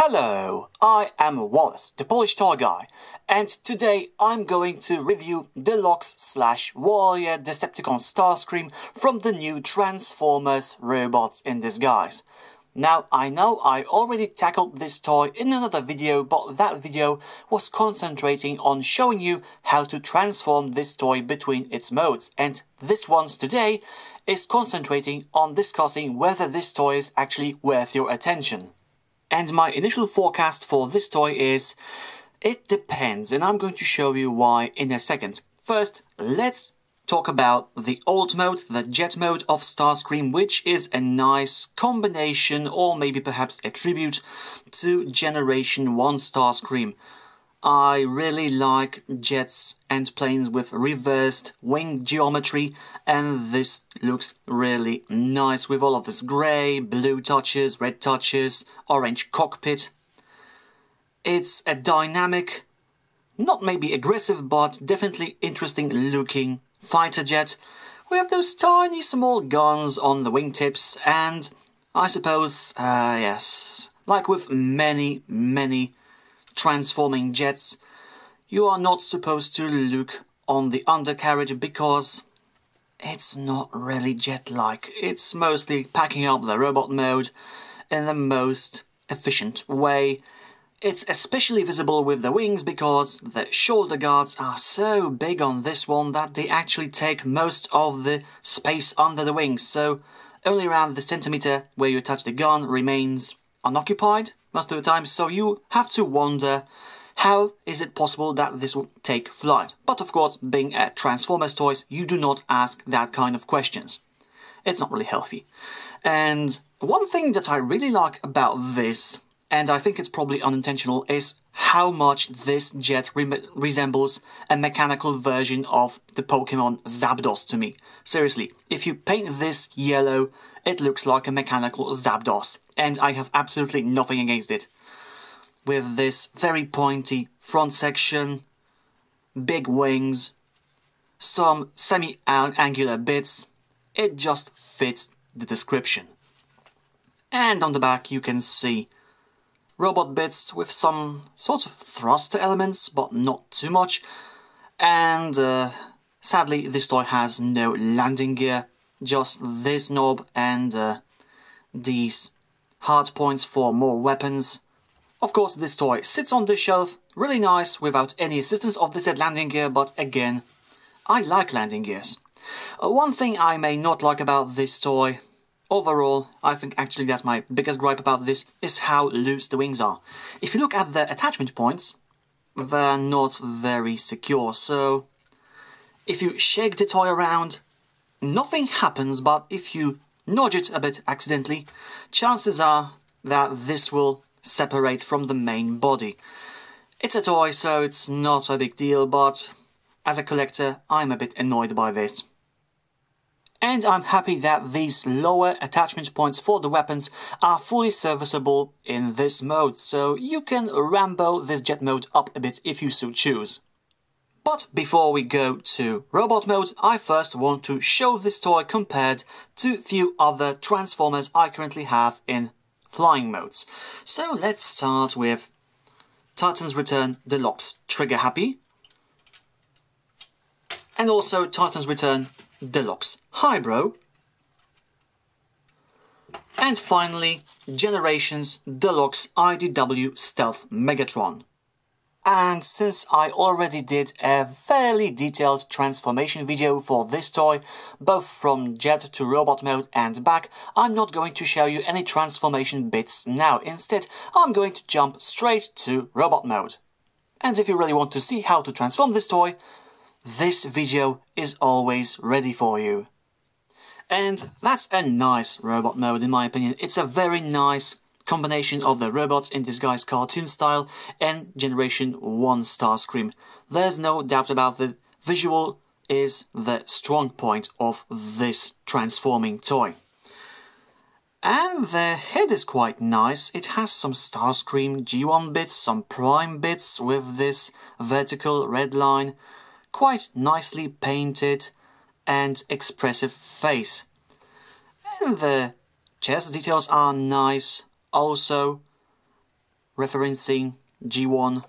Hello, I am Wallas, the Polish toy guy, and today I'm going to review Deluxe/Warrior Decepticon Starscream from the new Transformers Robots in Disguise. Now, I know I already tackled this toy in another video, but that video was concentrating on showing you how to transform this toy between its modes, and this one's today is concentrating on discussing whether this toy is actually worth your attention. And my initial forecast for this toy is, it depends, and I'm going to show you why in a second. First, let's talk about the old mode, the jet mode of Starscream, which is a nice combination, or maybe perhaps a tribute to Generation 1 Starscream. I really like jets and planes with reversed wing geometry, and this looks really nice with all of this grey, blue touches, red touches, orange cockpit. It's a dynamic, not maybe aggressive, but definitely interesting looking fighter jet with those tiny small guns on the wingtips, and I suppose, yes, like with many transforming jets, you are not supposed to look on the undercarriage because it's not really jet-like. It's mostly packing up the robot mode in the most efficient way. It's especially visible with the wings because the shoulder guards are so big on this one that they actually take most of the space under the wings, so only around the centimeter where you attach the gun remains unoccupied most of the time, so you have to wonder how is it possible that this will take flight. But of course, being a Transformers toys, you do not ask that kind of questions. It's not really healthy. And one thing that I really like about this, and I think it's probably unintentional, is how much this jet resembles a mechanical version of the Pokemon Zapdos to me. Seriously, if you paint this yellow, it looks like a mechanical Zapdos, and I have absolutely nothing against it. With this very pointy front section, big wings, some semi-angular bits, it just fits the description. And on the back you can see robot bits with some sort of thruster elements, but not too much. And sadly, this toy has no landing gear, just this knob and these hard points for more weapons. Of course, this toy sits on the shelf, really nice, without any assistance of the said landing gear, but again, I like landing gears. One thing I may not like about this toy, overall, I think actually that's my biggest gripe about this, is how loose the wings are. If you look at the attachment points, they're not very secure, so if you shake the toy around, nothing happens, but if you nudge it a bit accidentally, chances are that this will separate from the main body. It's a toy, so it's not a big deal, but as a collector, I'm a bit annoyed by this. And I'm happy that these lower attachment points for the weapons are fully serviceable in this mode, so you can Rambo this jet mode up a bit if you so choose. But before we go to robot mode, I first want to show this toy compared to few other Transformers I currently have in flying modes. So let's start with Titans Return Deluxe Trigger Happy, and also Titans Return Deluxe Hybro, and finally Generations Deluxe IDW Stealth Megatron. And since I already did a fairly detailed transformation video for this toy, both from jet to robot mode and back, I'm not going to show you any transformation bits now. Instead, I'm going to jump straight to robot mode. And if you really want to see how to transform this toy, this video is always ready for you. And that's a nice robot mode in my opinion. It's a very nice combination of the Robots in Disguise cartoon style and Generation 1 Starscream. There's no doubt about the visual is the strong point of this transforming toy. And the head is quite nice. It has some Starscream G1 bits, some Prime bits with this vertical red line, quite nicely painted and expressive face. And the chest details are nice. Also, referencing G1.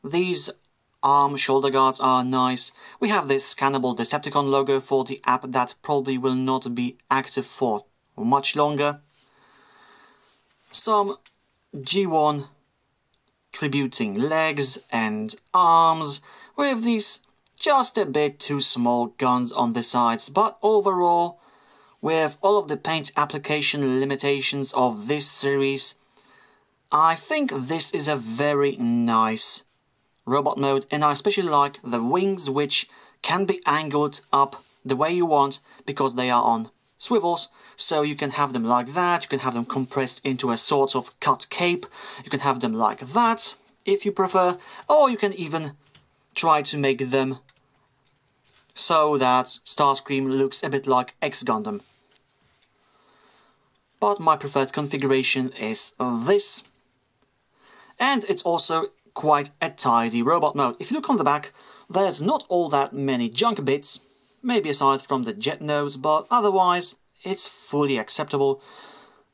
These arm shoulder guards are nice. We have this scannable Decepticon logo for the app that probably will not be active for much longer. Some G1 tributing legs and arms with these just a bit too small guns on the sides, but overall, with all of the paint application limitations of this series, I think this is a very nice robot mode, and I especially like the wings, which can be angled up the way you want because they are on swivels. So you can have them like that, you can have them compressed into a sort of cut cape, you can have them like that if you prefer, or you can even try to make them so that Starscream looks a bit like X-Gundam. But my preferred configuration is this. And it's also quite a tidy robot mode. If you look on the back, there's not all that many junk bits, maybe aside from the jet nose, but otherwise it's fully acceptable.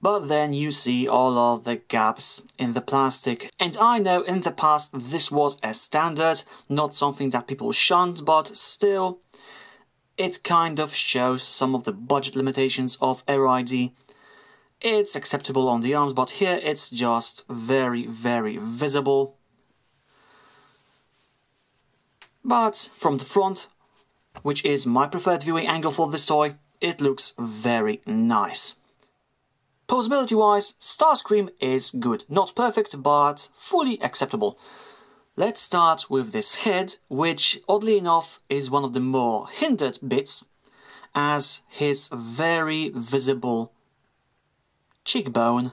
But then you see all of the gaps in the plastic. And I know in the past this was a standard, not something that people shunned, but still it kind of shows some of the budget limitations of RID. It's acceptable on the arms, but here it's just very, very visible. But from the front, which is my preferred viewing angle for this toy, it looks very nice. Posability-wise, Starscream is good. Not perfect, but fully acceptable. Let's start with this head, which oddly enough is one of the more hindered bits, as his very visible cheekbone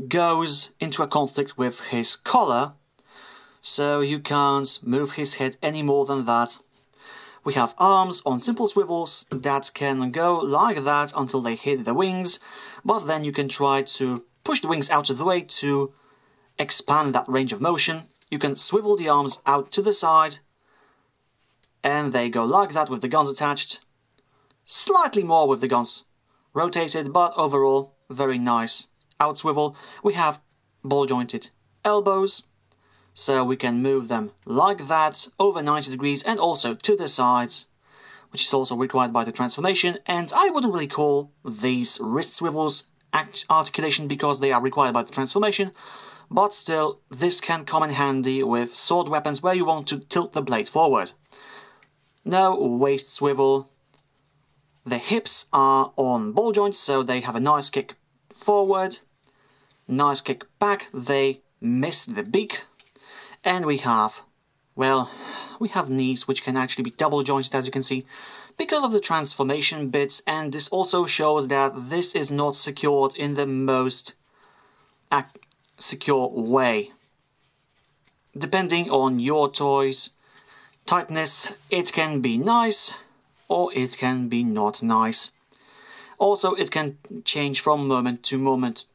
goes into a conflict with his collar, so you can't move his head any more than that. We have arms on simple swivels that can go like that until they hit the wings, but then you can try to push the wings out of the way to expand that range of motion. You can swivel the arms out to the side, and they go like that with the guns attached. Slightly more with the guns rotated, but overall very nice out swivel. We have ball jointed elbows, so we can move them like that over 90 degrees and also to the sides, which is also required by the transformation. And I wouldn't really call these wrist swivels articulation because they are required by the transformation, but still this can come in handy with sword weapons where you want to tilt the blade forward. No waist swivel. The hips are on ball joints, so they have a nice kick forward, nice kick back. They miss the beak. And we have, well, we have knees which can actually be double jointed, as you can see, because of the transformation bits, and this also shows that this is not secured in the most secure way. Depending on your toy's tightness, it can be nice or it can be not nice. Also, it can change from moment to moment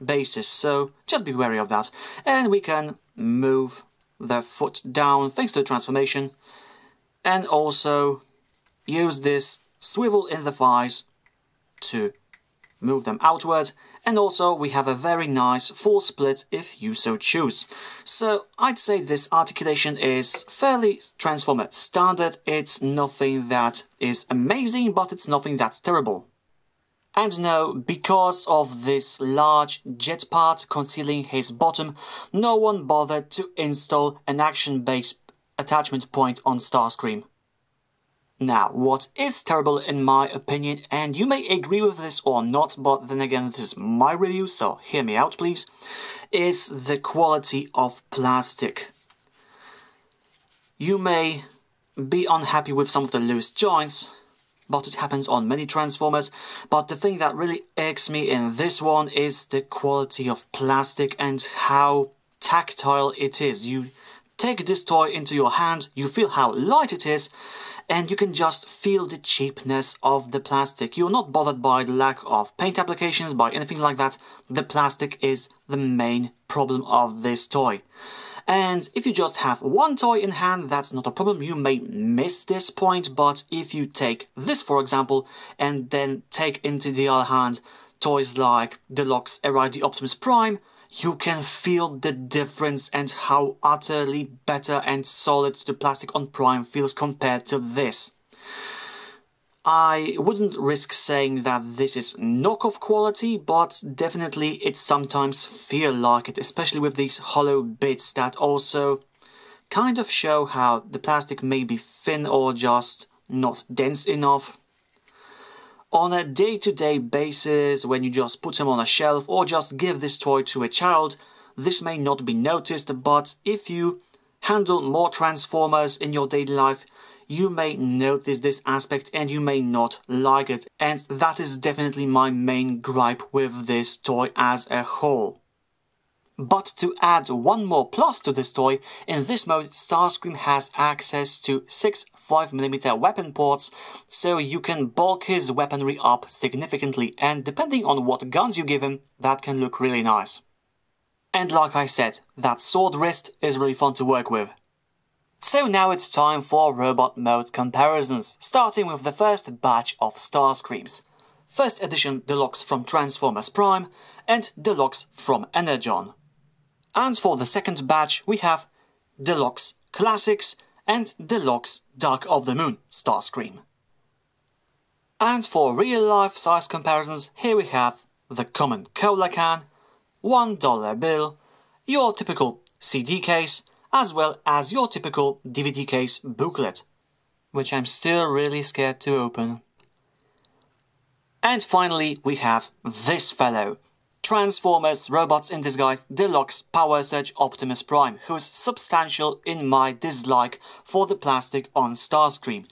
basis, so just be wary of that. And we can move the foot down thanks to the transformation, and also use this swivel in the thighs to move them outward. And also we have a very nice full split if you so choose. So I'd say this articulation is fairly Transformer standard. It's nothing that is amazing, but it's nothing that's terrible. And no, because of this large jet part concealing his bottom, no one bothered to install an action-based attachment point on Starscream. Now, what is terrible in my opinion, and you may agree with this or not, but then again this is my review, so hear me out please, is the quality of plastic. You may be unhappy with some of the loose joints, but it happens on many Transformers. But the thing that really irks me in this one is the quality of plastic and how tactile it is. You take this toy into your hand, you feel how light it is, and you can just feel the cheapness of the plastic. You're not bothered by the lack of paint applications, by anything like that. The plastic is the main problem of this toy. And if you just have one toy in hand, that's not a problem. You may miss this point, but if you take this, for example, and then take into the other hand toys like Deluxe RID Optimus Prime, you can feel the difference and how utterly better and solid the plastic on Prime feels compared to this. I wouldn't risk saying that this is knockoff quality, but definitely it sometimes feels like it, especially with these hollow bits that also kind of show how the plastic may be thin or just not dense enough. On a day-to-day basis, when you just put them on a shelf or just give this toy to a child, this may not be noticed, but if you handle more Transformers in your daily life, you may notice this aspect and you may not like it. And that is definitely my main gripe with this toy as a whole. But to add one more plus to this toy, in this mode Starscream has access to 6 5mm weapon ports, so you can bulk his weaponry up significantly, and depending on what guns you give him, that can look really nice. And like I said, that sword wrist is really fun to work with. So now it's time for robot mode comparisons, starting with the first batch of Starscreams. First edition Deluxe from Transformers Prime and Deluxe from Energon. And for the second batch we have Deluxe Classics and Deluxe Dark of the Moon Starscream. And for real life size comparisons, here we have the common cola can, $1 bill, your typical CD case, as well as your typical DVD case booklet, which I'm still really scared to open. And finally we have this fellow, Transformers Robots in Disguise Deluxe Power Surge Optimus Prime, who's substantial in my dislike for the plastic on Starscream.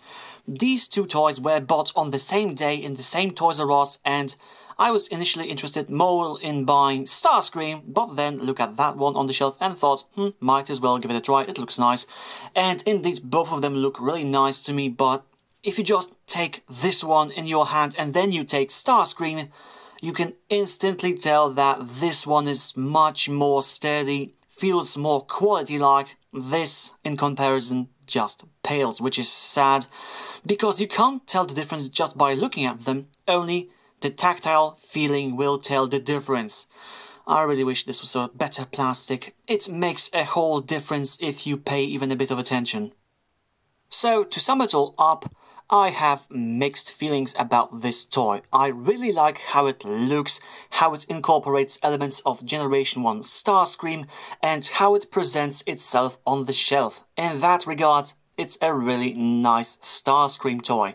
These two toys were bought on the same day in the same Toys R Us, and I was initially interested more in buying Starscream, but then looked at that one on the shelf and thought, might as well give it a try, it looks nice. And indeed, both of them look really nice to me, but if you just take this one in your hand and then you take Starscream, you can instantly tell that this one is much more sturdy, feels more quality-like. This, in comparison, just pales, which is sad, because you can't tell the difference just by looking at them, only the tactile feeling will tell the difference. I really wish this was a better plastic. It makes a whole difference if you pay even a bit of attention. So, to sum it all up, I have mixed feelings about this toy. I really like how it looks, how it incorporates elements of Generation 1 Starscream, and how it presents itself on the shelf. In that regard, it's a really nice Starscream toy.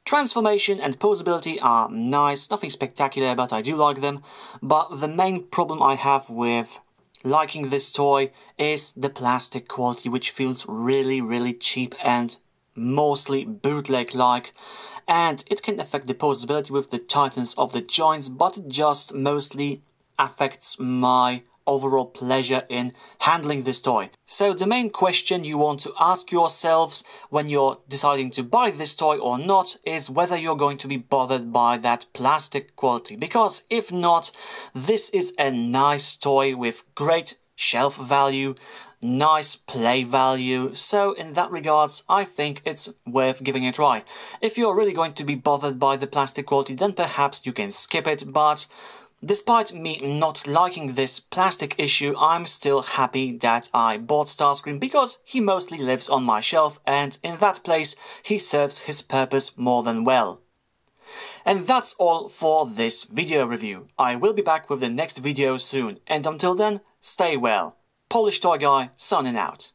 Transformation and posability are nice, nothing spectacular, but I do like them. But the main problem I have with liking this toy is the plastic quality, which feels really cheap and mostly bootleg-like. And it can affect the posability with the tightness of the joints, but it just mostly affects my overall pleasure in handling this toy. So the main question you want to ask yourselves when you're deciding to buy this toy or not is whether you're going to be bothered by that plastic quality, because if not, this is a nice toy with great shelf value, nice play value, so in that regards I think it's worth giving a try. If you're really going to be bothered by the plastic quality, then perhaps you can skip it, but despite me not liking this plastic issue, I'm still happy that I bought Starscream because he mostly lives on my shelf, and in that place he serves his purpose more than well. And that's all for this video review. I will be back with the next video soon, and until then, stay well. Polish Toy Guy, signing out.